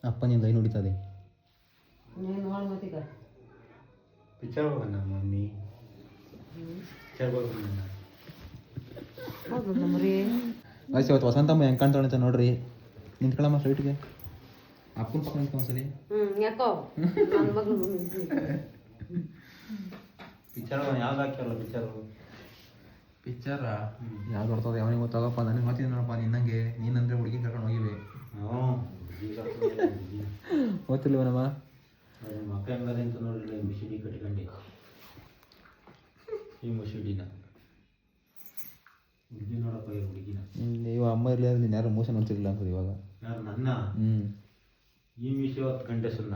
ಅಪ್ಪನಿಂದ ಏನು ಹೊಡಿತದೆ ಪಿಕ್ಚರ್ ಹೋಗೋಣ mummy picture ವಯಸ್ಸು ಇವತ್ತು ವಸಂತಮ್ಮ ಹೆಂಗೆ ಕಾಣ್ತಾಳೆ ಅಂತ ನೋಡ್ರಿ. ನಿಂತ್ಕೊಳ್ಳಮ್ಮ ಸ್ಟ್ರೈಟ್ಗೆ. ಅಪ್ಪನ ಪಕ್ಕ ನಿಂತ್ಕೊ ಒಂದ್ಸಲಿ. ಪಿಕ್ಚರ್ ಯಾವ್ದು ಹಾಕ್ಯಾರಲ್ಲ ಪಿಕ್ಚರ ಯಾವ್ದು ಬರ್ತದೆ ಯಾವನಿಗೆ ಗೊತ್ತಾಗಪ್ಪ. ನನಗೆ ಗೊತ್ತಿದೆ ನೋಡಪ್ಪ ನಿನ್ನಂಗೆ. ನೀನಂದ್ರೆ ಹುಡುಗಿ ಕರ್ಕೊಂಡು ಹೋಗಿವೆ. ಗೊತ್ತಿಲ್ವನಮ್ಮ ಮಕ್ಕಳ ಹೆಂಗದೆ ಅಂತ ನೋಡಿಲ್ಲ. ಮುಸಿಡಿ ಕಟ್ಕೊಂಡು ಈ ಮುಸಿಡಿನ ಹುಡುಗಿ ನೋಡಪ್ಪ ಈ ಹುಡುಗಿನ. ಇವ ಅಮ್ಮ ಇರಲಿ ಅಂದ್ರೆ ನೀನು ಯಾರು ಮೋಸ ನೋಡ್ತಿರ್ಲಿಲ್ಲ ಅನ್ಸೋದು ಇವಾಗ. ಯಾರು ನನ್ನ ಈ ವಿಷಯ 10 ಗಂಟೆ ಸುನ್ನ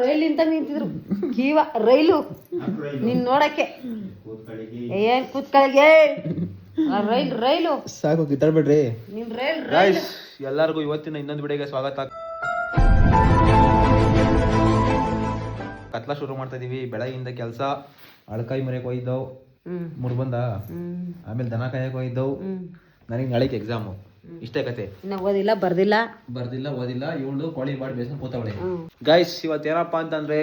ರೈಲಿಂತ ನಿಂತಿದ್ರು ಕೀವ ರೈಲು ನೀನ್ ನೋಡಕ್ಕೆ ಏನ್ ಕೂತ್ಕಳಿಗೆ ರೈಲು ಸಾಕು ಕಿತ್ತಾಡ್ಬೇಡ್ರಿ. ನಿನ್ ರೈಲ್ ಎಲ್ಲರಿಗೂ ಇವತ್ತಿನ ಇನ್ನೊಂದು ವಿಡಿಯೋಗೆ ಸ್ವಾಗತ. ಕತ್ಲ ಶುರು ಮಾಡ್ತಾ ಇದೀವಿ. ಬೆಳಗಿಂದ ಕೆಲಸ. ಅಳಕಾಯಿ ಮರೆಯಕ್ಕೆ ಹೋಗಿದ್ದವು, ಮುರ್ಬಂದ. ಆಮೇಲೆ ದನ ಕಾಯಕ್ಕೆ ಹೋಗಿದ್ದವು. ನನಗೆ ನಾಳೆಗೆ ಎಕ್ಸಾಮು. ಇಷ್ಟೇ ಕತೆ. ಓದಿಲ್ಲ ಬರ್ದಿಲ್ಲ ಓದಿಲ್ಲ. ಇವಳು ಕೋಳಿ ಮಾಡಿ ಬೇಸ್ಕೊಂಡು ಕೂತವಳೆ. ಗೈಸ್ ಇವತ್ತೇನಪ್ಪ ಅಂತಂದ್ರೆ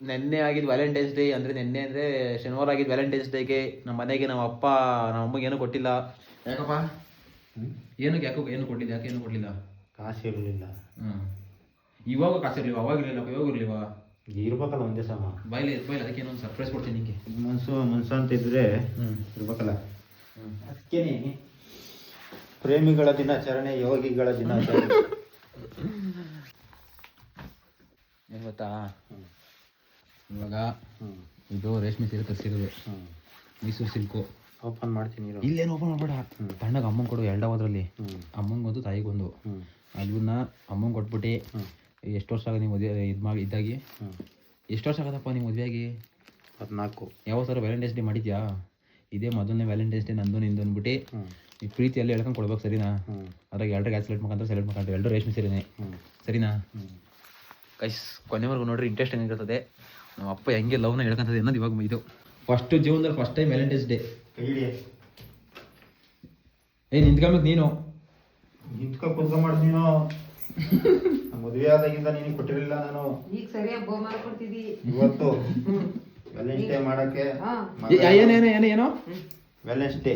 ನೆನ್ನೆ ಆಗಿದ್ದು ವ್ಯಾಲೆಂಟೈನ್ಸ್ ಡೇ. ಅಂದ್ರೆ ನೆನ್ನೆ ಅಂದ್ರೆ ಶನಿವಾರ ಆಗಿದ್ದು ವ್ಯಾಲೆಂಟೈನ್ಸ್ ಡೇಗೆ ನಮ್ಮ ಮನೆಗೆ ನಮ್ಮ ಅಮ್ಮಗೆ ಏನೂ ಕೊಟ್ಟಿಲ್ಲ. ಯಾಕಪ್ಪ ಏನು ಕೊಟ್ಟಿಲ್ಲ? ಯಾಕೆ ಏನು ಕೊಡ್ಲಿಲ್ಲ? ಕಾಸು ಇರಲಿಲ್ಲ. ಇವಾಗ ಕಾಸು ಇರ್ಲಿವ? ಅವಾಗ ಇರಲಿಲ್ಲ? ಇವಾಗ ಇರ್ಲಿವ? ಇರ್ಬೇಕಲ್ಲ ಒಂದೇ ಸಮ. ಬಾಯ್ಲಿ ಅದಕ್ಕೆ ಏನೊಂದು ಸರ್ಪ್ರೈಸ್ ಕೊಡ್ತೀನಿ ನಿಂಗೆ. ಮನ್ಸು ಅಂತ ಇದ್ರೆ ಇರ್ಬೇಕಲ್ಲ. ಅದಕ್ಕೇನೆ ಪ್ರೇಮಿಗಳ ದಿನಾಚರಣೆ, ಯೋಗಿಗಳ ದಿನಾಚರಣೆ. ಏನು ಗೊತ್ತಾ, ಇವಾಗ ಇದು ರೇಷ್ಮೆ ಸೀರೆ ತರಿಸಿರೋದು, ಮೈಸೂರು ಸಿಲ್ಕು. ಓಪನ್ ಮಾಡ್ತೀನಿ. ಇಲ್ಲೇನು ಓಪನ್ ಮಾಡಬೇಡ. ತಣ್ಣಗೆ ಅಮ್ಮಂಗೆ ಕೊಡು. ಎರಡವದ್ರಲ್ಲಿ ಅಮ್ಮಂಗೊಂದು ತಾಯಿಗೊಂದು. ಅದನ್ನ ಅಮ್ಮಂಗೆ ಕೊಟ್ಬಿಟ್ಟು ಎಷ್ಟು ವರ್ಷ ಆಗ ನೀವು ಮದುವೆ ಇದ್ದಾಗಿ? ಎಷ್ಟು ವರ್ಷ ಆಗದಪ್ಪ ನೀವು ಮದುವೆಯಾಗಿ? 14. ಯಾವ ಥರ ವ್ಯಾಲೆಂಟೈನ್ಸ್ ಡೇ ಮಾಡಿದ್ಯಾ? ಇದೇ ಮೊದಲನೇ ವ್ಯಾಲೆಂಟೈನ್ಸ್ ಡೇ ನಂದು ನಿಂದು ಅಂದ್ಬಿಟ್ಟು ಈ ಪ್ರೀತಿಯಲ್ಲಿ ಹೇಳ್ಕೊಂಡು ಕೊಡ್ಬೇಕು. ಸರಿನಾ? ಅದ್ರಾಗ 2 ಗ್ಯಾಸ್ ಸೆಲೆಕ್ಟ್ ಮಾಡ್ಕೊಂಡ್ರೆ 2 ರೇಷ್ಮೆ ಸೀರೆನೇ. ಸರಿನಾ? ಗೈಸ್ ಕೊನೆವರೆಗೂ ನೋಡ್ರಿ, ಇಂಟ್ರೆಸ್ಟ್ ಹೆಂಗಿರ್ತದೆ. ನಮ್ಮ ಅಪ್ಪ ಹೆಂಗೆ ಲವ್ನ ಹೇಳ್ಕೊಂತದೆ ಅನ್ನೋದು ಇವಾಗ ಇದು ಫಸ್ಟ್ ಜೀವನದಲ್ಲಿ ಫಸ್ಟ್ ಟೈಮ್ ವ್ಯಾಲೆಂಟೈನ್ಸ್ ಡೇ. ನಿಂತ್ಕೊಬೇಕು ನೀನು. ಕುತ್ಕೊಂಡ್ ಮಾಡಿ ನೀನು ಮದುವೆ ಆದಾಗಿಂದ ನೀನು ಕೊಟ್ಟಿರಲಿಲ್ಲ. ನಾನು ಈಗ ಸರಿಯಾಗಿ ಬಹುಮಾನ ಕೊಡ್ತಿದ್ದಿ. ಇವತ್ತು ವ್ಯಾಲೆಂಟೈನ್ಸ್ ಡೇ ಮಾಡಕ್ಕೆ ಏನೋ ವ್ಯಾಲೆಂಟೈನ್ಸ್ ಡೇ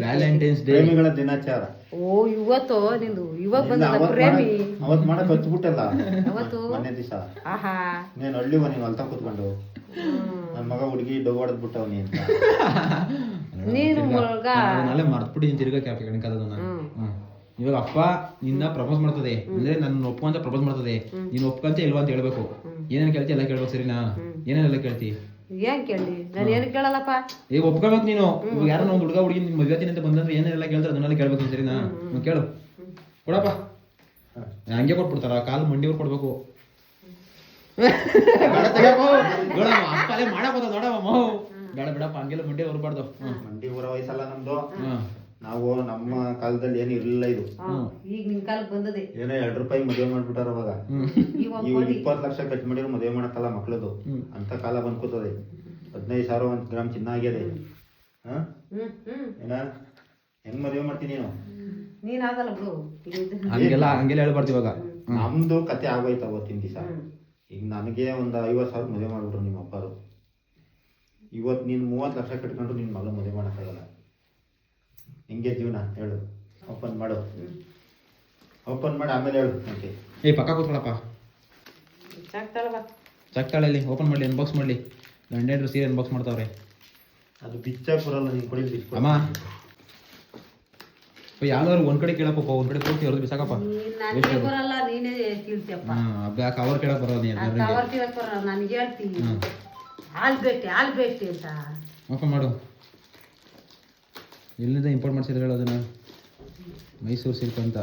ವ್ಯಾಲೆಂಟೈನ್ಸ್ ಡೇ ಪ್ರೇಮಿಗಳ ದಿನಾಚಾರ. ಓ ಇವತ್ತು ನಿಂದು ಇವಾಗ ಬಂದ ಪ್ರೇಮಿ ಅವತ್ತು ಮಾಡಕ್ ಹಚ್ಬಿಟ್ಟಲ್ಲ ಅವತ್ತು ಮೊನ್ನೆ ದಿವಸ. ಆಹಾ ನೀನು ಹಳ್ಳಿವ ನೀನು ಹೊಲ್ತಾ ಕೂತ್ಕೊಂಡು ನನ್ನ ಮಗ ಹುಡುಗಿ ಡವ್ ಹೊಡೆದ್ಬಿಟ್ಟವನಿ ಅಂತ ನೀನು ನಾಳೆ ಮರ್ತ್ಬಿಟ್ಟು ತಿರ್ಗಾ ಕ್ಯಾಪ್ ಕಣಕದನ್ನ. ಇವಾಗ ಅಪ್ಪ ನಿನ್ನ ಪ್ರಪೋಸ್ ಮಾಡ್ತದೆ ಅಂದ್ರೆ ನನ್ನ ಒಪ್ಕೊಂತ ಪ್ರಪೋಸ್ ಮಾಡ್ತದೆ. ನೀನು ಒಪ್ಕೊಂತ ಇಲ್ವಾ ಅಂತ ಹೇಳ್ಬೇಕು. ಏನೇನು ಕೇಳ್ತಿ ಎಲ್ಲ ಕೇಳ್ಬೇಕು. ಸರಿನಾ? ಏನೇನೆಲ್ಲ ಕೇಳ್ತಿ? ಏನ್ ಕೇಳಿ? ನಾನು ಏನು ಕೇಳಲ್ಲಪ್ಪ. ಈಗ ಒಪ್ಕೋಬೇಕು ನೀನು. ಇವಾಗ ಯಾರೋ ಒಂದು ಹುಡುಗಿ ನಿನ್ ಮದುವೆ ಅಂತ ಬಂದ್ರೆ ಏನೆಲ್ಲ ಕೇಳ್ತಾರೆ ಅದನ್ನೆಲ್ಲ ಕೇಳ್ಬೇಕು. ಸರಿನಾ? ಕೇಳು. ಕೊಡಪ್ಪ. ಹಂಗೆ ಕೊಟ್ಬಿಡ್ತಾರ. ಕಾಲು ಮಂಡಿವ್ರು ಕೊಡ್ಬೇಕು. ಮಾಡಬೋದ ನೋಡಮ್ಮ. ಬೇಡ ಬಿಡಪ್ಪ, ಹಂಗೆಲ್ಲ ಮಂಡಿ ಹೊರಬಾರ್ದು. ಮಂಡಿ ಊರ ವಯಸ್ಸಲ್ಲ ನಮ್ದು. ನಾವು ನಮ್ಮ ಕಾಲದಲ್ಲಿ ಏನು ಇರ್ಲಿಲ್ಲ. ಇದು ಈಗ ನಿನ್ ಕಾಲಕ್ಕೆ ಬಂದದೆ. ಏನೋ 2 ರೂಪಾಯಿ ಮದುವೆ ಮಾಡ್ಬಿಟ್ಟಾರ ಅವಾಗ. ಇವಾಗ 20 ಲಕ್ಷ ಖರ್ಚು ಮಾಡಿದ್ರು ಮದುವೆ ಮಾಡಕ್ಕಲ್ಲ ಮಕ್ಳದು ಅಂತ ಕಾಲ ಬಂದ್ಕೋತದೆ. 15,000 1 ಗ್ರಾಮ್ ಚಿನ್ನ ಆಗ್ಯದೆ. ಏನ ಹೆಂಗ್ ಮದುವೆ ಮಾಡ್ತೀನಿ ನೀನ್ ಆಗಲ್ಲ ಬಿಡು. ಹಂಗೆಲ್ಲ ಹೇಳ್ಬಾರ್ದು. ಇವಾಗ ನಮ್ದು ಕತೆ ಆಗೋಯ್ತು ಅವತ್ತಿನ ದಿವಸ. ಈಗ ನನಗೆ ಒಂದು 50,000 ಮದುವೆ ಮಾಡ್ಬಿಟ್ರು ನಿಮ್ಮ ಅಪ್ಪರು. ಇವತ್ತು ನೀನು 30 ಲಕ್ಷ ಕಟ್ಕೊಂಡ್ರು ನಿನ್ನ ಮಗಳು ಮದುವೆ ಮಾಡೋಕ್ಕಾಗಲ್ಲ. ಹಿಂಗೆ ಜೀವನ. ಹೇಳು. ಓಪನ್ ಮಾಡು. ಓಪನ್ ಮಾಡಿ ಆಮೇಲೆ ಹೇಳು. ಓಕೆ. ಪಕ್ಕ ಕೂತ್ಕೊಳಪ್ಪ. ಚಾಕ್ತಾಳಲ್ಲಿ ಓಪನ್ ಮಾಡಲಿ, ಅನ್ಬಾಕ್ಸ್ ಮಾಡಲಿ. ಗಂಡೇಂದ್ರು ಸೀರೆ ಅನ್ಬಾಕ್ಸ್ ಮಾಡ್ತಾವ್ರೆ. ಅದು ಬಿಚ್ಚಾಕ್ ಬರಲ್ಲ. ನೀನು ಕೊಡಿ ಅಮ್ಮ. ಯಾವ್ದಾದ್ರು ಒಂದ್ ಕಡೆ ಕೇಳಪ್ಪ, ಒಂದ್ ಕಡೆ ಪೂರ್ತಿ ಹೊರದು ಬಿಸಾಕಪ್ಪ. ಬರಲ್ಲ, ನೀನೇ ಕೇಳ್ತೀಯಪ್ಪ. ಕವರ್ ಕೇಳಕ್ ಬರೋದು. ಕವರ್ ಕೇಳಕ್ ಬರಲ್ಲ, ನನ್ಗೆ ಹೇಳ್ತೀನಿ. ಹಾಲ್ ಬೇಟಿ ಅಂತ ಓಪನ್ ಮಾಡು. ಎಲ್ಲಿಂದ ಇಂಪೋರ್ಟ್ ಮಾಡ್ಸಿದ್ರೆ ಹೇಳೋದನ್ನ? ಮೈಸೂರು ಸಿಲ್ಕ್ ಅಂತ.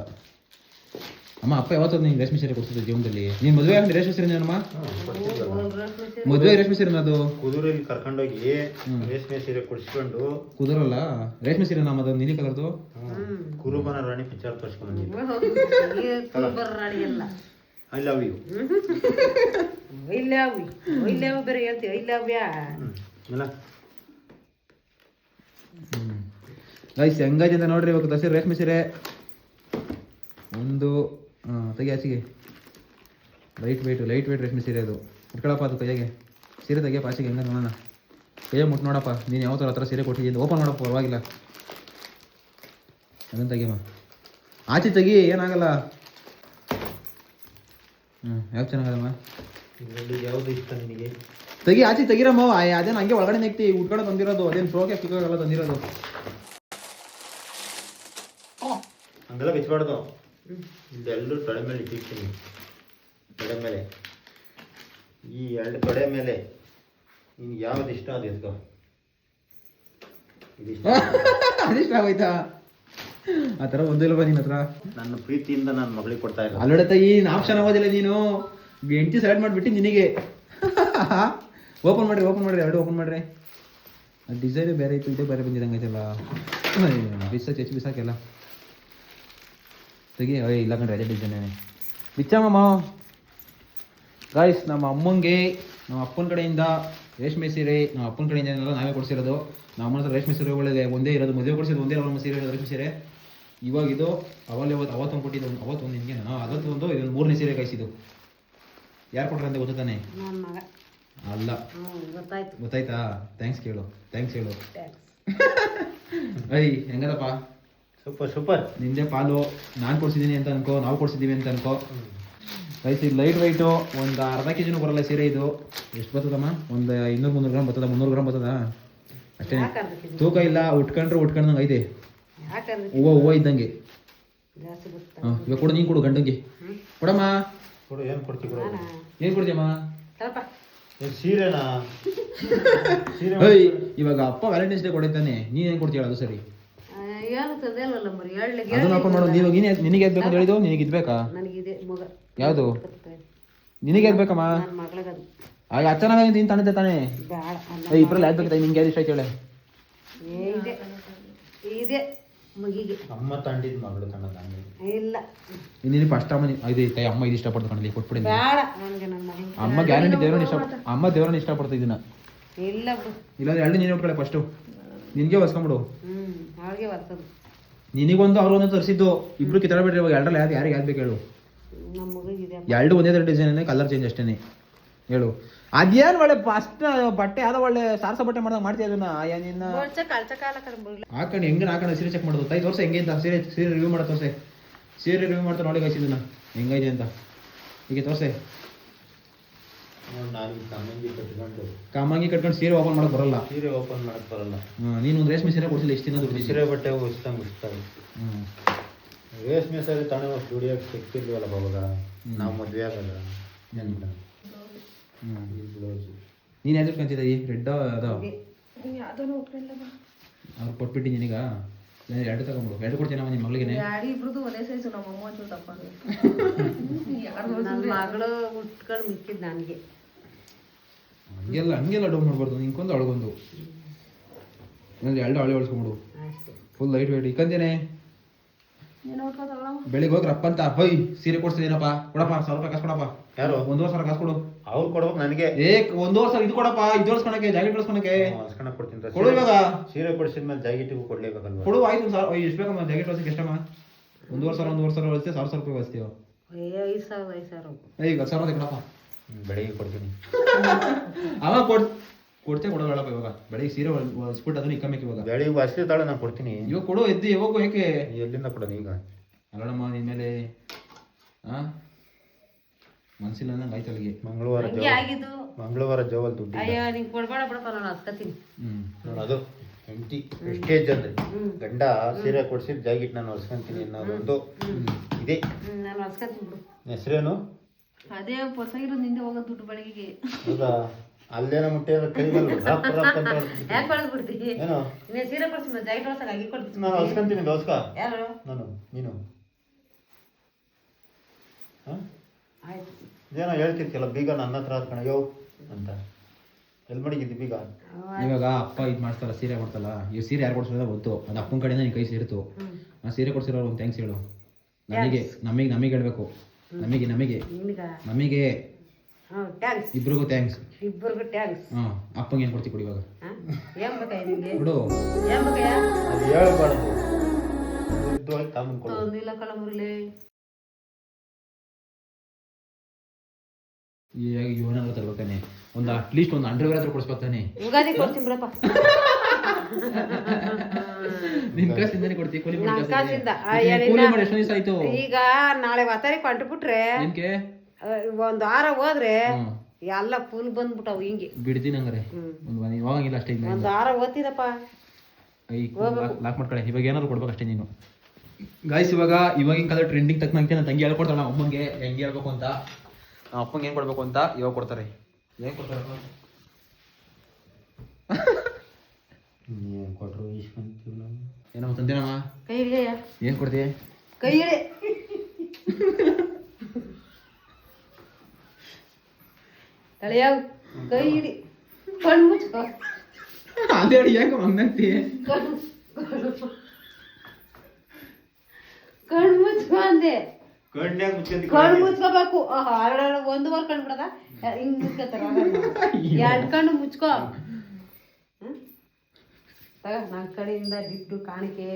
ಅಮ್ಮ ಅಪ್ಪ ಯಾವತ್ತೂ ನೀನು ರೇಷ್ಮೆ ಸೀರೆ ಕೊಡ್ತಿದ್ದೆ ಜೀವನದಲ್ಲಿ? ನೀನು ಮದುವೆ ಆಗಿ ರೇಷ್ಮೆ ಸೀರೆ ಅಮ್ಮ? ಮದುವೆ ರೇಷ್ಮೆ ಸೀರೆ ಅದು ಕುದುರೆಯಲ್ಲಿ ಕರ್ಕೊಂಡೋಗಿ ರೇಷ್ಮೆ ಸೀರೆ ಕೊಡಿಸ್ಕೊಂಡು. ಕುದುರಲ್ಲ, ರೇಷ್ಮೆ ಸೀರೆ ನಮ್ಮ ಅದು ನೀಲಿ ಕಲರ್ದು. ಕುರುಬನ ರಾಣಿ ಪಿಕ್ಚರ್ ತೋರಿಸ್ಕೊಂಡು ಐ ಲವ್ ಯು. ಇಲ್ಲ ಬೇರೆ ಹೇಳ್ತೀವಿ ಇಲ್ಲವ್ಯಾ. ಇಲ್ಲ ಗೈಸ್ ಹೆಂಗೈತೆ ಅಂತ ನೋಡ್ರಿ. ಇವಾಗ ದಸರಾ ರೇಷ್ಮೆ ಸೀರೆ ಒಂದು ತೆಗಿ ಆಚೆಗೆ. ಲೈಟ್ ವೆಯ್ಟ್ ರೇಷ್ಮೆ ಸೀರೆ ಅದು. ಇಟ್ಕೊಳಪ್ಪ ಅದು ಕೈಯಾಗೆ. ಸೀರೆ ತೆಗಿಯಪ್ಪ ಆಚೆಗೆ. ಹೆಂಗ ನೋಡೋಣ. ಕೈಯಾಗ ಮುಟ್ಟು ನೋಡಪ್ಪ. ನೀನು ಯಾವ ಥರ ಸೀರೆ ಕೊಟ್ಟಿದ್ದೀನಿ ಓಪನ್ ಮಾಡಪ್ಪ, ಪರವಾಗಿಲ್ಲ. ಅದನ್ನು ತೆಗಿಯಮ್ಮ. ಆಚೆ ತೆಗಿ, ಏನಾಗಲ್ಲ. ಯಾಕೆ ಚೆನ್ನಾಗಲ್ಲಮ್ಮ? ಯಾವುದು ಇಷ್ಟ ನಿನಗೆ? ತೆಗಿ ಆಚೆ ತೆಗಿರಮ್ಮ. ಅದೇನು ಹಂಗೆ ಒಳಗಡೆ ನೆಕ್ತಿ ಉಟ್ಕೊಂಡು ತಂದಿರೋದು. ಅದೇನು ಫ್ರೋಕೆ ಪಿಕ್ಕಾಗಲ್ಲ ತಂದಿರೋದು. ಹಂಗೆಲ್ಲ ಬಿಚ್ಚಬಾರ್ದು. ಇದೆಲ್ಲರೂ ತೊಡೆ ಮೇಲೆ ಇಟ್ಟಿರ್ತೀನಿ. ತೊಡೆ ಮೇಲೆ ಈ 2 ತೊಡೆ ಮೇಲೆ ನಿನ್ಗೆ ಯಾವ್ದು ಇಷ್ಟ ಅದು ಎತ್ಕೋ. ಇದಿಷ್ಟ ಅದಿಷ್ಟ ಆಗೋಯ್ತಾ? ಆ ಥರ ಒಂದೂ ಇಲ್ವಾ ನಿನ್ನ ಹತ್ರ? ನನ್ನ ಪ್ರೀತಿಯಿಂದ ನನ್ನ ಮಗಳಿಗೆ ಕೊಡ್ತಾ ಇರೋದು. ಅಲ್ಲೋಡತ್ತ ಈ ಆಪ್ಷನ್ ಆಗೋದಿಲ್ಲ. ನೀನು ಹೆಂಡತಿ ಸೆಲೆಕ್ಟ್ ಮಾಡಿಬಿಟ್ಟು ನಿನಗೆ ಓಪನ್ ಮಾಡಿರಿ 2 ಓಪನ್ ಮಾಡಿರಿ. ಡಿಸೈನೇ ಬೇರೆ ಇತ್ತು, ಇದೇ ಬೇರೆ ಬಂದಿದಂಗೆ ಐತಲ್ಲ. ಬಿಸಾಕೆಲ್ಲ ತೆಗಿ. ಇಲ್ಲ ಕಂಡ್ರೆ ಅದೇ ಡಿಸೈನೇ ಬಿಚ್ಚಮ್ಮ. ಗಾಯ್ಸ್, ನಮ್ಮ ಅಮ್ಮಂಗೆ ನಮ್ಮ ಅಪ್ಪನ ಕಡೆಯಿಂದ ರೇಷ್ಮೆ ಸೀರೆ, ನಮ್ಮ ಅಪ್ಪನ ಕಡೆಯಿಂದ ಎಲ್ಲ ನಾವೇ ಕೊಡಿಸಿರೋದು. ನಮ್ಮ ಅಮ್ಮನ ಹತ್ರ ರೇಷ್ಮೆ ಸೀರೆ ಒಳ್ಳೆ ಒಂದೇ ಇರೋದು. ಮದುವೆ ಕೊಡಿಸಿದ್ದು ಒಂದೇ ಅವ್ರ ಸೀರೆ ಇರೋದು ರೇಷ್ಮೆ ಸೀರೆ. ಇವಾಗ ಇದು ಅವತ್ತೊಂದು ಕೊಟ್ಟಿದ್ದು. ಅವತ್ತೊಂದು ನಿಮಗೆ ಅದೊಂದು ಇದೊಂದು 3ನೇ ಸೀರೆ ಕಾಯಿಸಿದ್ದು. ಯಾರು ಕೊಟ್ರೆ ಅಂತ ಗೊತ್ತಾನೆ? ನನ್ನ ಮಗ. ಅಲ್ಲ, ಗೊತ್ತಾಯ್ತಾ? ಥ್ಯಾಂಕ್ಸ್ ಹೇಳು. ಐ ಹೆಂಗದಪ್ಪ? ಸೂಪರ್. ನಿಂದೆ ಪಾಲು. ನಾನು ಕೊಡ್ಸಿದ್ದೀನಿ ಅಂತ ಅನ್ಕೋ, ನಾವು ಕೊಡ್ಸಿದ್ದೀವಿ ಅಂತ ಅನ್ಕೋ. ಗೈಸ್, ಇದು ಲೈಟ್ ವೆಯ್ಟು. ಒಂದು ಅರ್ಧ ಕೆಜಿನೂ ಬರಲ್ಲ ಸೀರೆ ಇದು. ಎಷ್ಟು ಬರ್ತದಮ್ಮ? ಒಂದು 200-300 ಗ್ರಾಮ್ ಬರ್ತದ? 300 ಗ್ರಾಮ್ ಬರ್ತದ ಅಷ್ಟೇ. ತೂಕ ಇಲ್ಲ. ಉಟ್ಕೊಂಡಂಗೆ ಐತೆ. ಹೂವು ಇದ್ದಂಗೆ. ಇವಾಗ ಕೊಡು, ನೀನು ಕೊಡು ಗಂಡಂಗೆ. ಕೊಡಮ್ಮ. ಕೊಡು. ಏನು ಕೊಡ್ತೀವಿ? ಏನು ಕೊಡ್ತೀಯಮ್ಮ? ಸೀರೆನಾ? ಇವಾಗ ಅಪ್ಪ ವ್ಯಾಲೆಂಟೈನ್ಸ್ ಡೇ ಕೊಡೈತಾನೆ, ನೀನೇನು ಕೊಡ್ತೀಯ? ಅದು ಸರಿ. ಅದನ್ನ ಓಪನ್ ಮಾಡು. ನೀವು ನಿನಗೆ ಯಾವ್ದು ಬೇಕು ಹೇಳಿದ್ದು? ನಿನಗೆ ಇದ್ಬೇಕಾ? ಯಾವುದು ನಿನಗೆ ಯಾವ್ದು ಬೇಕಮ್ಮ? ಆಗ ಅಚ್ಚನಾಗ ನೀನು ತಾನೆ ತಾನೆ. ಇಬ್ಬರಲ್ಲಿ ಯಾವ್ದು ಬೇಕಾಯ್ತು? ನಿಂಗೆ ಯಾವ್ದು ಇಷ್ಟ ಆಯ್ತು ಹೇಳಿ. ಅಮ್ಮ ತಂಡಿದ್ ಮಗಳು ಕಣ್ಣ ತಂಡಿ ಇಲ್ಲ. ನೀನು ಫಸ್ಟ್ ಅಮ್ಮ ಇದು ಅಮ್ಮ ಇದು ಇಷ್ಟಪಡ್ತು ಕಣ್ಣಲ್ಲಿ ಕೊಟ್ಬಿಡಿ. ಅಮ್ಮ ಗ್ಯಾರಂಟಿ ದೇವರನ್ನ ಇಷ್ಟಪಡ್ತಾ ಇದನ್ನ. ಇಲ್ಲಾಂದ್ರೆ 2 ನೀನು ಉಟ್ಕೊಳ್ಳೆ ಫಸ್ಟು. ನಿನಗೆ ಹೊಸ್ಕೊಂಬಿಡು. ನಿನಗೊಂದು ಅವ್ರಿಗೊಂದು ತರಿಸಿದ್ದು. ಇಬ್ರು ಕಿತ್ತಾಡ್ಬಿಟ್ರಿ. ಇವಾಗ 2ರಲ್ಲಿ ಯಾರಿಗೆ ಯಾವ್ದು ಬೇಕು ಹೇಳು? 2 ಒಂದೇ ಥರ ಡಿಸೈನ್, ಕಲರ್ ಚೇಂಜ್ ಅಷ್ಟೇ ಹೇಳು. ಅದೇನು ಒಳ್ಳೆ ಫಸ್ಟ್ ಬಟ್ಟೆ ಯಾವ್ದೋ ಒಳ್ಳೆ ಸಾರಸ ಬಟ್ಟೆ ಮಾಡ್ತೀಯ ಅದನ್ನ. ನಿನ್ನ ಹಾಕೊಂಡು ಹಾಕೊಂಡು ಸೀರೆ ಚೆಕ್ ಮಾಡೋದು. ತೋರ್ಸೆ ಹೆಂಗೆ ಅಂತ. ಸೀರೆ ರಿವ್ಯೂ ಮಾಡೋ ತೋರ್ಸೆ. ಸೀರೆ ರಿವ್ಯೂ ಮಾಡ್ತಾ ನೋಡಿ ಗೈಸ್ ಇದನ್ನ ಹೆಂಗೈತೆ ಅಂತ. ಹೀಗೆ ತೋರ್ಸೆ. ಕಾಮಂಗಿ ಕಟ್ಕೊಂಡು ಸೀರೆ ಓಪನ್ ಮಾಡಕ್ ಬರಲ್ಲ. ನೀನು ಒಂದು ರೇಷ್ಮೆ ಸೀರೆ ಕೊಡ್ಸಿಲ್ಲ ಇಷ್ಟು ದಿನ ದುಡ್ಡು. ಸೀರೆ ಬಟ್ಟೆ ರೇಷ್ಮೆ ಸೀರೆ ತಾನೇ ದುಡಿಯೋಕೆ ಸಿಕ್ತಿಲ್ವಲ್ಲ ಬಾಬಾಗ. ನಾವು ಮದುವೆ ಆಗಲ್ಲ. ನೀನು ಯಾವ್ದು ಕಂತಿದ್ದ? ಈ ರೆಡ್ ಅದೋ ಅವ್ರು ಕೊಟ್ಬಿಟ್ಟು ನಿನಗ 2 ತಗೊಂಡ್ಬಿಡು. 2 ಕೊಡ್ತೀನಿ ನಿಮ್ಮ ಮಗಳಿಗೆ. ಮಗಳು ಉಟ್ಕೊಂಡು ಮಿಕ್ಕಿದ್ ನನಗೆ. ಹಂಗೆಲ್ಲ ಡೌನ್ ಮಾಡ್ಬಾರ್ದು. ನಿಂಗೊಂದು ಅವಳಿಗೊಂದು 2 ಹಳೆ ಹೊಳ್ಸ್ಕೊಂಬಿಡು. ಫುಲ್ ಲೈಟ್ ವೇಟ್ ಇಕ್ಕಂತೇನೆ. ಬೆಳಿಗ್ಗೆ ಹೋಗ್ರ ಅಪ್ಪ ಅಂತ ಹೊಯ್ ಸೀರೆ ಕೊಡ್ಸಿದೇನಪ್ಪ ಕೊಡಪ್ಪ. 1,000 ರೂಪಾಯಿ ಕಾಸು ಕೊಡಪ್ಪ. ಯಾರು? 1,500 ಕಾಸು ಕೊಡು. ಅವ್ರು ಕೊಡ್ಬೇಕು ನನಗೆ. 1,500 ಇದು ಕೊಡಪ್ಪ. ಇದು ಹೊಲ್ಸ್ಕೊಳಕ್ಕೆ, ಜಾಕೆಟ್ ಹೊಲ್ಸ್ಕೊಳಕ್ಕೆ ಕೊಡ್ತೀನಿ. ಕೊಡು ಇವಾಗ. ಸೀರೆ ಕೊಡಿಸಿದ್ಮೇಲೆ ಜಾಕೆಟಿಗೂ ಕೊಡ್ಲೇಬೇಕಲ್ವ? ಕೊಡು. ಆಯ್ತು. ಎಷ್ಟು ಬೇಕಮ್ಮ ಜಾಕೆಟ್ ಹೊಲ್ಸಕ್ಕೆ? ಎಷ್ಟಮ್ಮ? 1,500 ಹೊಲ್ಸ್ತೀವಿ. 1,000 ರೂಪಾಯಿ ಹೊಲ್ಸ್ತೀವ. 5,000 ಈಗ 1,000 ಕೊಡಪ್ಪ. ಬೆಳಿಗ್ಗೆ ಕೊಡ್ತೀನಿ. ಅವ ಕೊಡ್ತೇ ಕೊಡೋಲ್ಲಪ್ಪ. ಇವಾಗ ಬೆಳಿಗ್ಗೆ ಸೀರೆ ಹೊಲ್ಸ್ಬಿಟ್ಟು ಅದನ್ನ ಇಕ್ಕಬೇಕು. ಇವಾಗ ಬೆಳಿಗ್ಗೆ ವಾಸಿ ತಾಳೆ ನಾನು ಕೊಡ್ತೀನಿ. ಇವಾಗ ಕೊಡು. ಎದ್ದು ಯಾವಾಗ ಯಾಕೆ ಎಲ್ಲಿಂದ ಕೊಡೋದು ಈಗ? ಅಲ್ಲಮ್ಮ ನಿನ್ ಮೇಲೆ ಮನ್ಸಿಲ್ಲ ನಂಗೆ ಆಯ್ತು. ಅಲ್ಲಿಗೆ ಮಂಗಳವಾರ ಜೋವಲ್ ದುಡ್ಡು ಅದು ಹೆಂಡತಿ ಪ್ರೆಸ್ಟೇಜ್ ಅಂದ್ರೆ ಗಂಡ ಸೀರೆ ಕೊಡ್ಸಿದ್ ಜಾಕೆಟ್ ನಾನು ಹೊಲ್ಸ್ಕೊಂತೀನಿ ಅನ್ನೋದೊಂದು ಇದೆ. ಹೆಸರೇನು? ಅದೇ ಹೊಸಾಗಿರೋದು ನಿಂದೆ ಹೋಗೋದು ದುಡ್ಡು ಬೆಳಗ್ಗೆ. ಹೌದಾ? ಅಲ್ಲೇನ ಮುಟ್ಟೆ ಕೈಗಲ್ಲ ಏನೋ ಸೀರೆ ಕೊಡ್ತೀನಿ. ಜಾಕೆಟ್ ಹೊಲ್ಸಕ್ಕೆ ಆಗಿ ಕೊಡ್ತೀನಿ. ನಾನು ಹೊಲ್ಸ್ಕೊಂತೀನಿ. ದೋಸ್ಕ ಯಾರು? ನಾನು. ನೀನು ಆಯ್ತು. ಏನೋ ಹೇಳ್ತಿರ್ತಿಯಲ್ಲ ಬೀಗ ನನ್ನ ಹತ್ರ ಹಾಕಣಯ್ಯೋ ಅಂತ. ಎಲ್ಲಿ ಮಡಗಿದ್ದಿ ಬೀಗ? ಇವಾಗ ಅಪ್ಪ ಇದು ಮಾಡ್ತಾರ ಸೀರೆ ಕೊಡ್ತಲ್ಲ. ಈ ಸೀರೆ ಯಾರು ಕೊಡ್ಸೋದ ಗೊತ್ತು. ಅದು ಅಪ್ಪನ ಕಡೆಯಿಂದ ನಿನ್ ಕೈ ಸೇರಿತು. ಆ ಸೀರೆ ಕೊಡ್ಸಿರೋ ಒಂದು ಥ್ಯಾಂಕ್ಸ್ ಹೇಳು. ನಮಗೆ ಹೇಳ್ಬೇಕು. ನಮಗೆ ನಿನಗ ನಮಗೆ ಟ್ಯಾಂಕ್ಸ್. ಇಬ್ರಿಗೂ ಥ್ಯಾಂಕ್ಸ್. ಇಬ್ಬರಿಗೂ ಟ್ಯಾಂಕ್ಸ್. ಹಾಂ ಅಪ್ಪಂಗೆ ಏನು ಕೊಡ್ತೀವಿ ಕೊಡಿ ಇವಾಗ ಏನ್ ಬೇಕಾಯ್ ನಿಂಗೆ? ಕೊಡು. ಏನ್ ಬೇಕಾಯ? ಅದು ಹೇಳ್ಬಾರ್ದು. ಉದ್ದವಾಗಿ ತಮ್ಮನ್ ಕೊಡು. ನೀಲ ಕಳ ಮುರಳಿ. ಈಗ ಏನಾದ್ರು ತರ್ಬೇಕಾನೆ ಒಂದು ಅಟ್ಲೀಸ್ಟ್ ಒಂದು ಅಂಡರ್ವೇರ್ ಹತ್ರ ಕೊಡಿಸ್ಬೇಕಾನೆ. ಯುಗಾದಿ ಕೊಡ್ತೀನಿ ಬಿಡಪ್ಪ. ನಿನ್ ಕಾಸಿಂದಾನೆ ಕೊಡ್ತೀವಿ. ಕೂಲಿ ಮಾಡಿ ನನ್ ಕಾಸಿಂದ. ಕೂಲಿ ಮಾಡಿ ಎಷ್ಟು ದಿವಸ ಆಯ್ತು? ಈಗ ನಾಳೆ ವಾತಾರಿ ಕೊಂಡ್ಬಿಟ್ರೆ ನಿನ್ಗೆ ಒಂದ್ ವಾರ ಹೋದ್ರೆ ಎಲ್ಲ ಫುಲ್ ಬಂದ್ಬಿಟ್ಟವು ಹಿಂಗೆ. ಬಿಡ್ತೀನಿ ಹಂಗಾರೆ ಒಂದು ಇವಾಗಂಗಿಲ್ಲ ಅಷ್ಟೇ. ಒಂದ್ ವಾರ ಓದ್ತೀನಪ್ಪ. ಲಾಕ್ ಮಾಡ್ಕೊಳ್ಳಿ. ಇವಾಗ ಏನಾದ್ರು ಕೊಡ್ಬೇಕು ಅಷ್ಟೇ ನೀನು. ಗಾಯ್ಸ್ ಇವಾಗಿನ ಕಾಲ ಟ್ರೆಂಡಿಂಗ್ ತಕ್ಕಂತೆ ನನ್ನ ತಂಗಿ ಹೇಳ್ಕೊಡ್ತಾಳೆ ನಮ್ಮ ಅಮ್ಮಂಗೆ ಹೆಂಗೆ ಹೇಳ್ಬೇಕು ಅಂತ. ನಮ್ಮ ಅಪ್ಪಂಗೆ ಏನು ಕೊಡ್ಬೇಕು ಅಂತ ಇವಾಗ ಕೊಡ್ತಾರೆ. ಏನು ಕೊಡ್ತಾರೆ? ಏನು ಕೊಟ್ಟರು ಇಸ್ಕೊಂತೀವಿ ನಾವು. ಏನಮ್ಮ ತಂದೇನಮ್ಮ? ಕೈ ಹಿಡಿಯ. ಏನು ಕೊಡ್ತೀವಿ? ಕೈ ಹಿಡಿ. ತಲೆಯಾವ್ ಕೈ ಹಿಡಿ. ಕಣ್ಣು ಮುಚ್ಕೋ. ಅದೇ ಹೇಳಿ ಯಾಕೆ ಹಂಗಂತಿ? ಕಣ್ಣು ಮುಚ್ಕೋ ಅಂದೆ. ಕಣ್ಣ್ಯಾಗ ಮುಚ್ಕೊಂಡಿ ಕಣ್ಣು ಮುಚ್ಕೋಬೇಕು. ಒಂದು ವಾರ ಕಣ್ಣು ಬಿಡದ ಹಿಂಗ್ ಮುಚ್ಕೋತಾರ. ಎರಡು ಕಣ್ಣು ಮುಚ್ಕೋ. ತಗ ನನ್ನ ಕಡೆಯಿಂದ ಗಿಫ್ಟು ಕಾಣಿಕೆ.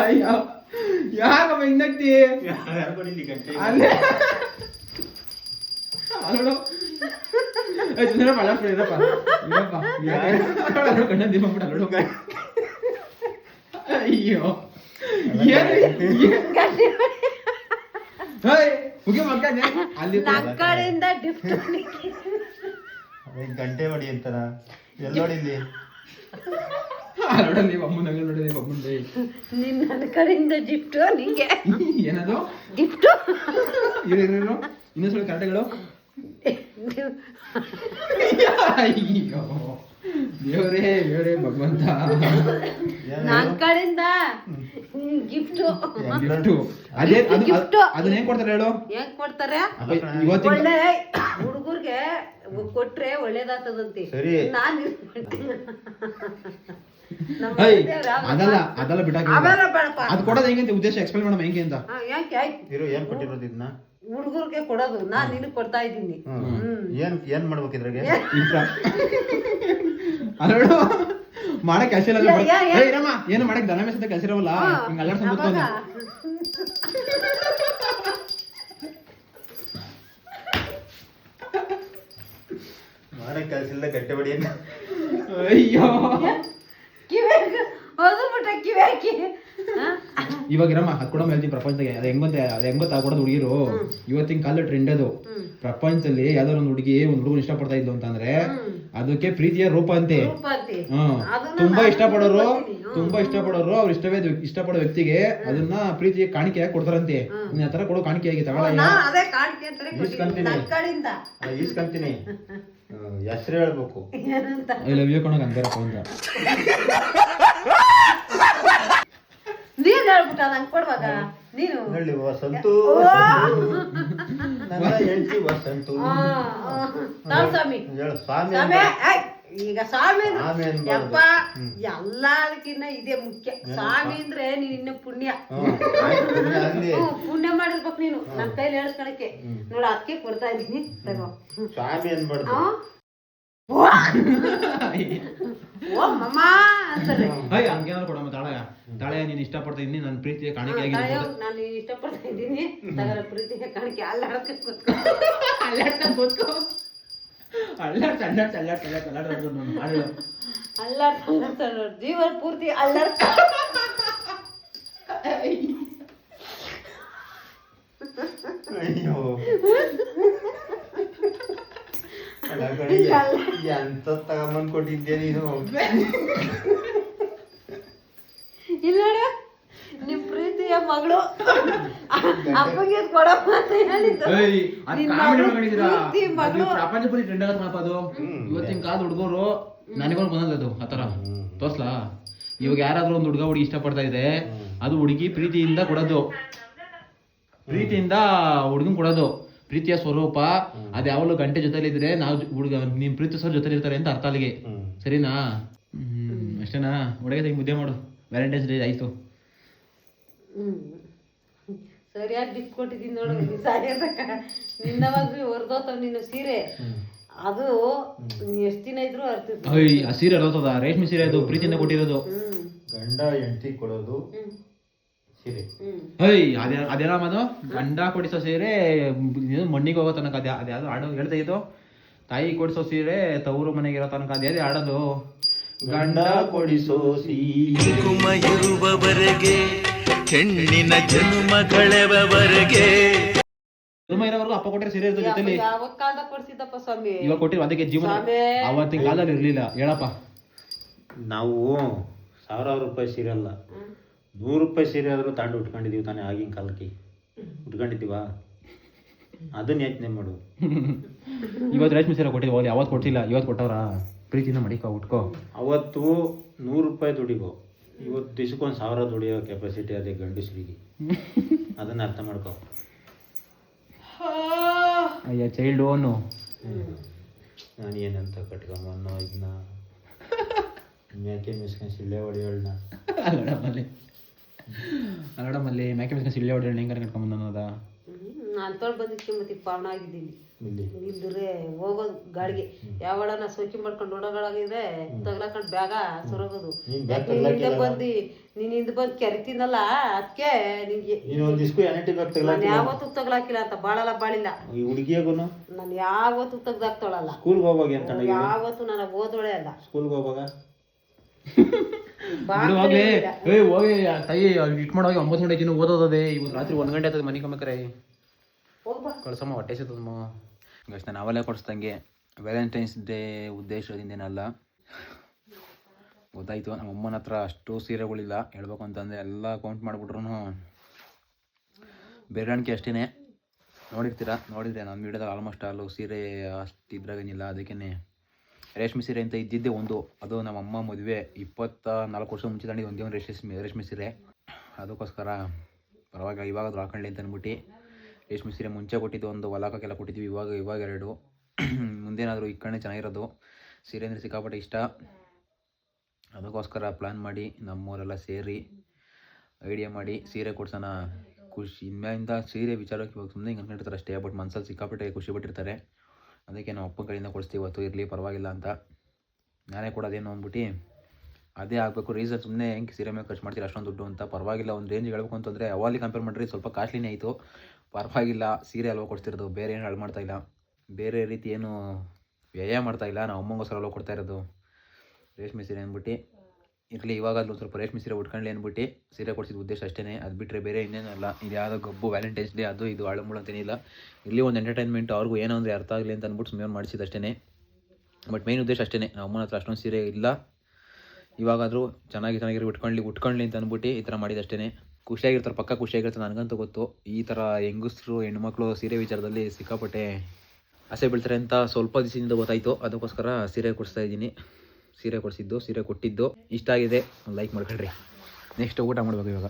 ಅಯ್ಯೋ ಯಾಕಮ್ಮ ಹಿಂಗಂತಿ? ಯಾರು ಕೊಡಿಲಿ ಗಂಟೆ? ಅಲ್ಲೇ ಅಲ್ಲೋಡು ಚಂದ್ರಪ್ಪ ಅಲ್ಲ ಇರಪ್ಪ ಇರಪ್ಪ ಕಣ್ಣ ದೀಪ ಬಿಡ ಅಲ್ಲೋಡು. ಅಯ್ಯೋ ಮುಗಿ ಮಕ್ಕನೆ ಅಲ್ಲಿ ನನ್ನ ಕಡೆಯಿಂದ ಗಿಫ್ಟ್ ಗಂಟೆ ಹೊಡಿ ಅಂತಾರ ಎಲ್ಲೋಡಿಲ್ಲಿ ನೋಡಲ್ಲಿ ಅಮ್ಮನ ನೋಡಿದೆ ಅಮ್ಮಂದೆ. ನಿನ್ನ ನನ್ನ ಕಡೆಯಿಂದ ಗಿಫ್ಟು ನಿಂಗೆ. ಏನದು ಗಿಫ್ಟು? ಇರು ಇನ್ನೊಂದ್ಸಲ ಕರೆಕ್ಟಾಗಳು. ಅಯ್ಯೋ ದೇವರೇ ಭಗವಂತ. ನನ್ನ ಕಡೆಯಿಂದ ಗಿಫ್ಟು. ಅದೇ ಅದನ್ನ ಏನ್ ಕೊಡ್ತಾರೆ ಹೇಳು? ಹೆಂಗ್ ಕೊಡ್ತಾರೆ? ಇವತ್ತಿನ ಒಳ್ಳೆ ಹುಡುಗರ್ಗೆ ಕೊಟ್ರೆ ಒಳ್ಳೇದಾಗ್ತದಂತೆ. ಸರಿ. ನಾನು ಅದೆಲ್ಲ ಬಿಟ್ಟಾಕಿ. ಅವೆಲ್ಲ ಬೇಡಪ್ಪ. ಅದು ಕೊಡೋದು ಹೆಂಗಂತ ಉದ್ದೇಶ ಎಕ್ಸ್ಪ್ಲೇನ್ ಮಾಡಮ್ಮ ಹೆಂಗೆ ಅಂತ. ಯಾಕೆ ಇರು ಏನ್ ಕೊಟ್ಟಿರೋದು ಇದನ್ನ? ಹುಡುಗರ್ಗೆ ಕೊಡೋದು. ನಾನ್ ನಿನಗ್ ಕೊಡ್ತಾ ಇದ್ದೀನಿ. ಏನ್ ಮಾಡ್ಬೇಕು ಇದ್ರಾಗೆ? ಅಲ್ಲೋಡು ಮಾಡಕ್ ಕೆಲಸ ಇಲ್ಲ. ಏನು ಮಾಡಕ್ ದನ ಮೇಸದ ಕೆಲಸ ಇರವಲ್ಲ. ಹಿಂಗ ಅಲ್ಲಾಡ್ಸ್ಕೊಂಡ್ ಕೂತ್ಕೊಂಡು ಮಾಡಕ್ ಕೆಲಸ ಇಲ್ಲ ಗಂಟೆ ಹೊಡಿ. ಅಯ್ಯೋ ಕಿವ್ಯಾಕಿ ಇವಾಗ ಇರಮ್ಮ ಅದ್ ಕೊಡಮ್ಮ ಹೇಳ್ತೀನಿ ಪ್ರಪಂಚದಾಗೆ. ಅದು ಹೆಂಗೊತ್ತ ಕೊಡೋದು ಹುಡುಗಿರು ಇವತ್ತಿನ ಕಾಲ ಟ್ರೆಂಡ್. ಅದು ಪ್ರಪಂಚದಲ್ಲಿ ಯಾವ್ದಾರ ಒಂದು ಹುಡುಗನ ಇಷ್ಟಪಡ್ತಾ ಇದ್ಲು ಅಂತಂದ್ರೆ ಅದಕ್ಕೆ ಪ್ರೀತಿಯ ರೂಪ ಅಂತೆ. ತುಂಬಾ ಇಷ್ಟಪಡೋರು ಅವ್ರು ಇಷ್ಟಪಡೋ ವ್ಯಕ್ತಿಗೆ ಅದನ್ನ ಪ್ರೀತಿಯ ಕಾಣಿಕೆ ಕೊಡ್ತಾರಂತೆ. ನೀನ್ ಆತರ ಕೊಡೋ ಕಾಣಿಕೆಯಾಗಿ ತಗೊಳ್ಳ. ಈಸ್ಕಂತೀನಿ ಹೆಸರು ಹೇಳ್ಬೇಕು. ಐ ಲವ್ ಯು ಕಣಕ್ ಅಂತಾರಪ್ಪ ಅಂತ. ನೀನ್ ಹೇಳ್ಬಿಟ್ಟ ನಂಗೆ ಕೊಡ್ವಾಗ ನೀನು ಹೇಳಿ ವಸಂತು ನನ್ನ ಹೆಂಡತಿ ವಸಂತು. ಸ್ವಾಮಿ ಹೇಳು ಸ್ವಾಮಿ. ಈಗ ಸ್ವಾಮಿ ಸ್ವಾಮಿ ಯಪ್ಪ ಎಲ್ಲದಕ್ಕಿನ್ನ ಇದೇ ಮುಖ್ಯ. ಸ್ವಾಮಿ ಅಂದ್ರೆ ನೀನ್ ಇನ್ನ ಪುಣ್ಯ ಪುಣ್ಯ ಮಾಡಿರ್ಬೇಕು ನೀನು. ನನ್ನ ಕೈಲಿ ಹೇಳ್ಸ್ಕೊಳಕ್ಕೆ ನೋಡ ಅದಕ್ಕೆ ಕೊಡ್ತಾ ಇದೀನಿ. ತಗೋ ಸ್ವಾಮಿ ಅನ್ಬಾರ್ದು. ಓ ಮಮ್ಮ ಅಂತಾರೆ. ಹಂಗೇನಾದ್ರು ಕೊಡಮ್ಮ. ತಾಳೆ ನೀನ್ ಇಷ್ಟಪಡ್ತಾ ಇದ್ದೀನಿ ನನ್ನ ಪ್ರೀತಿಯ ಕಾಣಿಕೆ. ನಾನು ಇಷ್ಟಪಡ್ತಾ ಇದ್ದೀನಿ. ತಗರ ಪ್ರೀತಿಯ ಕಾಣಿಕೆ. ಅಲ್ಲಾಡ್ಕೊಂಡ್ ಕೂತ್ಕೋ. ಜೀವನ ಪೂರ್ತಿ ಅಲ್ಲಾಡ್ತ. ಅಯ್ಯೋ ಎಂತ ತಗೊಂಬಂದ್ ಕೊಟ್ಟಿದ್ದೆ ನೀನು. ಇಲ್ಲ ನಿಮ್ ಪ್ರೀತಿಯ ಮಗಳು ಅಪ್ಪಗೆ ಕೊಡಪ್ಪ ಅಂತ ಹೇಳಿದ್ದು. ಪ್ರಪಂಚ ಪೂರಿ ಟ್ರೆಂಡ್ ಆಗತ್ತಪ್ಪ ಅದು. ಇವತ್ತಿನ ಕಾಲದ ಹುಡುಗರು ನನಗೊಂದು ಬಂದದ್ದು ಆತರ ತೋರ್ಸ್ಲಾ. ಇವಾಗ ಯಾರಾದ್ರೂ ಒಂದು ಹುಡುಗಿ ಇಷ್ಟಪಡ್ತಾ ಇದೆ ಅದು ಹುಡುಗಿ ಪ್ರೀತಿಯಿಂದ ಕೊಡೋದು. ಪ್ರೀತಿಯಿಂದ ಹುಡುಗನ್ ಕೊಡೋದು. ಪ್ರೀತಿಯ ಸ್ವರೂಪ ಅದ್ ಯಾವಾಗಲೂ ಗಂಟೆ ಜೊತೆಲಿದ್ರೆ ನಾವು ಹುಡುಗ ನಿಮ್ ಪ್ರೀತಿಸೋರ್ ಜೊತೆ ಇರ್ತಾರೆ ಅಂತ ಅರ್ಥ ಅಲ್ಲಿಗೆ. ಸರಿನಾ? ಅಷ್ಟೇನಾ? ಹುಡುಗ ಮುದ್ದೆ ಮಾಡು. ವ್ಯಾಲೆಂಟೈನ್ಸ್ ಡೇ ಆಯ್ತು. ಸರಿಯಾಗಿ ಗಿಫ್ಟ್ ಕೊಟ್ಟಿದ್ದೀನಿ ನೋಡು ಸಾಯತಕ್ಕ ನಿನ್ನವಾಗ ಹೊರ್ದೋತಾವ ನಿನ್ನ ಸೀರೆ ಅದು ಎಷ್ಟು ದಿನ ಇದ್ರು ಅರ್ತಿತ್ತು. ಆ ಸೀರೆ ಅರ್ಥದ ರೇಷ್ಮೆ ಸೀರೆ ಅದು ಪ್ರೀತಿಯಿಂದ ಕೊಟ್ಟಿರೋದು. ಗಂಡ ಹೆಂಡತಿ ಕೊಡೋದು ಸೀರೆ. ಅದೇನ ಅದು ಗಂಡ ಕೊಡಿಸೋ ಸೀರೆ ಮಣ್ಣಿಗೆ ಹೋಗೋ ತನಕ ಅದ್ಯಾವುದು ಹಾಡು ಹೇಳ್ತಾ ಇತ್ತು. ತಾಯಿ ಕೊಡಿಸೋ ಸೀರೆ ತವರು ಮನೆಗೆ ಇರೋ ತನಕ ಅದೇ ಹಾಡೋದು. ಗಂಡ ಕೊಡಿಸೋ ಸೀರೆ ಇರುವವರೆಗೆ ಹೆಣ್ಣಿನ ಜನ್ಮಗಳೆವರೆಗೆ ಜನ್ಮ ಇರೋವರೆಗೂ ಅಪ್ಪ ಕೊಟ್ಟಿರೋ ಸೀರೆ ಇರ್ತದೆ ಜೊತೆಲಿ. ಯಾವಾಗ ಕಾಲದಾಗ ಕೊಡ್ಸಿದ್ದಪ್ಪ ಸ್ವಾಮಿ ಇವಾಗ ಕೊಟ್ಟಿರೋ ಅದಕ್ಕೆ ಜೀವನ ಅವತ್ತಿನ ಕಾಲದಲ್ಲಿ ಇರ್ಲಿಲ್ಲ. ಹೇಳಪ್ಪ, ನಾವು 1000 ರೂಪಾಯಿ ಸೀರೆ ಅಲ್ಲ 100 ರೂಪಾಯಿ ಸೀರೆ ಆದರೂ ತಾಂಡು ಉಟ್ಕೊಂಡಿದೀವಿ ತಾನೇ. ಆಗಿನ ಕಾಲಕ್ಕೆ ಉಟ್ಕೊಂಡಿದ್ದೀವ? ಅದನ್ನ ಯೋಚನೆ ಮಾಡು. ಇವತ್ತು ರೇಷ್ಮೆ ಸೀರೆ ಕೊಟ್ಟಿದ್ವಿ, ಯಾವತ್ತು ಕೊಟ್ಟಿಲ್ಲ, ಇವತ್ತು ಕೊಟ್ಟವ್ರ. ಪ್ರೀತಿನ ಮಡಿಕೋ ಉಟ್ಕೋ. ಅವತ್ತು 100 ರೂಪಾಯಿ ದುಡಿಗೋ, ಇವತ್ತು ದಿವ್ಸಕ್ಕೊಂದು 1000 ದುಡಿಯೋ ಕೆಪಾಸಿಟಿ ಅದೇ ಗಂಡಸರಿಗೆ. ಅದನ್ನ ಅರ್ಥ ಮಾಡ್ಕೋ. ಅಯ್ಯ ಚೈಲ್ಡ್ ಓನು. ನಾನು ಏನಂತ ಕಟ್ಕೊಂಬನ್ನೋ ಇದನ್ನ ಮೇಕೆ ಮಿಸ್ಕೊಂಡು ಸಿಳ್ಳೆ ಹೊಡಿಯೋಳನ್ನ ಅಲ್ಲಡಮಲ್ಲಿ ಮೇಕೆ ಮಿಸ್ಕೊಂಡು ಸಿಳ್ಳೆ ಹೊಡಿ ಹೆಂಗಾರ ಕಟ್ಕೊಂಬಂದ ಅನ್ನೋದ. ನಾನು ತೊಳ್ ಬಂದಿತ್ತು ಮತ್ತೆ ಪಾವನ ಆಗಿದ್ದೀನಿ. ಇಲ್ಲಿ ಇಲ್ದ್ರೆ ಹೋಗೋದು ಗಾಡಿಗೆ ಯಾವಳ ನಾ ಸೋಕಿ ಮಾಡ್ಕೊಂಡು ಓಡೋಗಳಾಗಿದೆ ತಗ್ಲಾಕೊಂಡು ಬ್ಯಾಗ ಸೊರಗೋದು. ಯಾಕೆ ಹಿಂದೆ ಬಂದು ನೀನ್ ಹಿಂದೆ ಬಂದು ಕೆರಿತೀನಲ್ಲ ಅದಕ್ಕೆ ನಿನ್ಗೆ ನಾನು ಯಾವತ್ತೂ ತಗ್ಲಾಕಿಲ್ಲ ಅಂತ ಬಾಳಲ್ಲ ಬಾಳಿಲ್ಲ. ಈ ಹುಡುಗಿಯಾಗೂ ನಾನು ಯಾವತ್ತೂ ತೆಗ್ದಾಕ್ತೊಳಲ್ಲ. ಸ್ಕೂಲ್ಗೆ ಹೋಗುವಾಗ ಅಂತ ಯಾವತ್ತೂ ನಾನು ಓದೋಳೆ ಅಲ್ಲ. ಸ್ಕೂಲ್ಗೆ ಹೋಗುವಾಗ ಹೋಗ್ಲಿ ಹೋಗಿ ತಾಯಿ ಇಟ್ ಮಾಡೋಗಿ 9 ಗಂಟೆ ಇನ್ನು ಓದೋದೇ. ಇವತ್ತು ರಾತ್ರಿ 1 ಗಂಟೆ ಆಯ್ತದೆ ಮನೆ ಕಮ್ಮಕ್ರೆ ಕಳ್ಸಮ್ಮ ಹೊಟ್ಟೆ ಸಿಗ್ತದಮ್ಮ. ಗಷ್ಟ ನಾವೆಲ್ಲ ಕೊಡಿಸ್ದಂಗೆ ವ್ಯಾಲೆಂಟೈನ್ಸ್ ಡೇ ಉದ್ದೇಶದಿಂದೇನಲ್ಲ. ಗೊತ್ತಾಯ್ತು ನಮ್ಮ ಅಮ್ಮನ ಹತ್ರ ಅಷ್ಟು ಸೀರೆಗಳಿಲ್ಲ ಹೇಳ್ಬೇಕು ಅಂತಂದರೆ. ಎಲ್ಲ ಕೌಂಟ್ ಮಾಡಿಬಿಟ್ರು ಬೇರೆಣಿಕೆ ಅಷ್ಟೇ. ನೋಡಿದ್ರೆ ನಾನು ವೀಡಿಯೋದಾಗ ಆಲ್ಮೋಸ್ಟ್ ಆಲು ಸೀರೆ ಅಷ್ಟು ಇದ್ರಾಗೇನಿಲ್ಲ. ಅದಕ್ಕೇ ರೇಷ್ಮೆ ಸೀರೆ ಅಂತ ಇದ್ದಿದ್ದೆ ಒಂದು. ಅದು ನಮ್ಮ ಅಮ್ಮ ಮದುವೆ 24 ವರ್ಷ ಮುಂಚೆ ತಂಡಿ ಒಂದೇ ಒಂದು ರೇಷ್ಮೆ ಸೀರೆ. ಅದಕ್ಕೋಸ್ಕರ ಪರವಾಗಿಲ್ಲ ಇವಾಗಾದ್ರೂ ಹಾಕೊಳ್ಳಿ ಅಂತ ಅಂದ್ಬಿಟ್ಟು ರೇಷ್ಮೆ ಸೀರೆ ಮುಂಚೆ ಕೊಟ್ಟಿದ್ದು ಒಂದು ಹೊಲಕ್ಕೆಲ್ಲ ಕೊಟ್ಟಿದ್ವಿ. ಇವಾಗ 2 ಮುಂದೇನಾದರೂ ಇಕ್ಕಣೆ ಚೆನ್ನಾಗಿರೋದು. ಸೀರೆ ಅಂದರೆ ಸಿಕ್ಕಾಪಟ್ಟೆ ಇಷ್ಟ. ಅದಕ್ಕೋಸ್ಕರ ಪ್ಲ್ಯಾನ್ ಮಾಡಿ ನಮ್ಮವರೆಲ್ಲ ಸೇರಿ ಐಡಿಯಾ ಮಾಡಿ ಸೀರೆ ಕೊಡ್ಸೋಣ. ಖುಷಿ ಇನ್ಮೇಲಿಂದ ಸೀರೆ ವಿಚಾರಕ್ಕೆ ಇವಾಗ ಸುಮ್ಮನೆ ಹಿಂಗೆ ಅಂದ್ಕೊಂಡಿರ್ತಾರೆ ಅಷ್ಟೇ. ಬಟ್ ಮನಸ್ಸಲ್ಲಿ ಸಿಕ್ಕಾಪಟ್ಟೆ ಖುಷಿ ಪಟ್ಟಿರ್ತಾರೆ. ಅದಕ್ಕೆ ನಾವು ಅಪ್ಪನ ಕಡೆಯಿಂದ ಕೊಡಿಸ್ತೀವಿ. ಇವತ್ತು ಇರಲಿ ಪರವಾಗಿಲ್ಲ ಅಂತ ನಾನೇ ಕೊಡೋದೇನು ಅಂದ್ಬಿಟ್ಟು ಅದೇ ಆಗಬೇಕು. ರೀಸನ್ ಸುಮ್ಮನೆ ಹೆಂಗೆ ಸೀರೆ ಮೇಲೆ ಖರ್ಚು ಮಾಡ್ತೀರಿ ಅಷ್ಟೊಂದು ದುಡ್ಡು ಅಂತ. ಪರವಾಗಿಲ್ಲ ಒಂದು ರೇಂಜ್ ಹೇಳ್ಬೇಕು ಅಂತಂದರೆ ಅವಾಲಿ ಕಂಪೇರ್ ಮಾಡಿರಿ ಸ್ವಲ್ಪ ಕಾಸ್ಟ್ಲಿನೇ ಆಯಿತು. ಪರವಾಗಿಲ್ಲ ಸೀರೆ ಅಲ್ವಾ ಕೊಡ್ತಿರೋದು, ಬೇರೆ ಏನು ಹಾಳು ಮಾಡ್ತಾಯಿಲ್ಲ, ಬೇರೆ ರೀತಿ ಏನು ವ್ಯಯ ಮಾಡ್ತಾಯಿಲ್ಲ. ನಾವು ಅಮ್ಮಂಗೋಸ್ಕರ ಅಲ್ವಾ ಕೊಡ್ತಾ ಇರೋದು ರೇಷ್ಮೆ ಸೀರೆ ಅಂದ್ಬಿಟ್ಟು. ಇರಲಿ ಇವಾಗಾದ್ರೂ ಸ್ವಲ್ಪ ರೇಷ್ಮೆ ಸೀರೆ ಉಟ್ಕೊಳ್ಳಿ ಅಂದ್ಬಿಟ್ಟು ಸೀರೆ ಕೊಡಿಸಿದ ಉದ್ದೇಶ ಅಷ್ಟೇ. ಅದು ಬಿಟ್ಟರೆ ಬೇರೆ ಇನ್ನೇನಲ್ಲ. ಇದು ಯಾವುದೋ ಗಬ್ಬು ವ್ಯಾಲೆಂಟೈನ್ಸ್ ಡೇ ಅದು ಇದು ಆಳಮೂಳು ಅಂತೇನಿಲ್ಲ. ಇಲ್ಲಿ ಒಂದು ಎಂಟರ್ಟೈನ್ಮೆಂಟ್ ಅವ್ರಿಗೂ ಏನೋ ಅಂದರೆ ಅರ್ಥ ಆಗಲಿ ಅಂತ ಅಂದ್ಬಿಟ್ಟು ಸುಮ್ಮನೆ ಮಾಡಿಸಿದ್ದು ಅಷ್ಟೇ. ಬಟ್ ಮೇನ್ ಉದ್ದೇಶ ಅಷ್ಟೇ. ನಮ್ಮ ಅಮ್ಮನ ಹತ್ರ ಅಷ್ಟೊಂದು ಸೀರೆ ಇಲ್ಲ. ಇವಾಗಾದರೂ ಚೆನ್ನಾಗಿರೋ ಉಟ್ಕೊಳ್ಳಿ ಅಂತ ಅಂದ್ಬಿಟ್ಟು ಈ ಥರ ಮಾಡಿದಷ್ಟೇ. ಖುಷಿಯಾಗಿರ್ತಾರೆ, ಪಕ್ಕ ಖುಷಿಯಾಗಿರ್ತಾರೆ. ನನಗಂತೂ ಗೊತ್ತು ಈ ಥರ ಹೆಂಗಸರು ಹೆಣ್ಮಕ್ಳು ಸೀರೆ ವಿಚಾರದಲ್ಲಿ ಸಿಕ್ಕಾಪಟ್ಟೆ ಆಸೆ ಬೀಳ್ತಾರೆ ಅಂತ ಸ್ವಲ್ಪ ದಿವಸದಿಂದ ಗೊತ್ತಾಯಿತು. ಅದಕ್ಕೋಸ್ಕರ ಸೀರೆ ಕೊಡಿಸ್ತಾ ಇದ್ದೀನಿ. ಸೀರೆ ಕೊಡಿಸಿದ್ದು ಸೀರೆ ಕೊಟ್ಟಿದ್ದು ಇಷ್ಟ ಆಗಿದೆ, ಲೈಕ್ ಮಾಡ್ಕೊಳ್ರಿ. ನೆಕ್ಸ್ಟ್ ಊಟ ಮಾಡಬೇಕು ಇವಾಗ.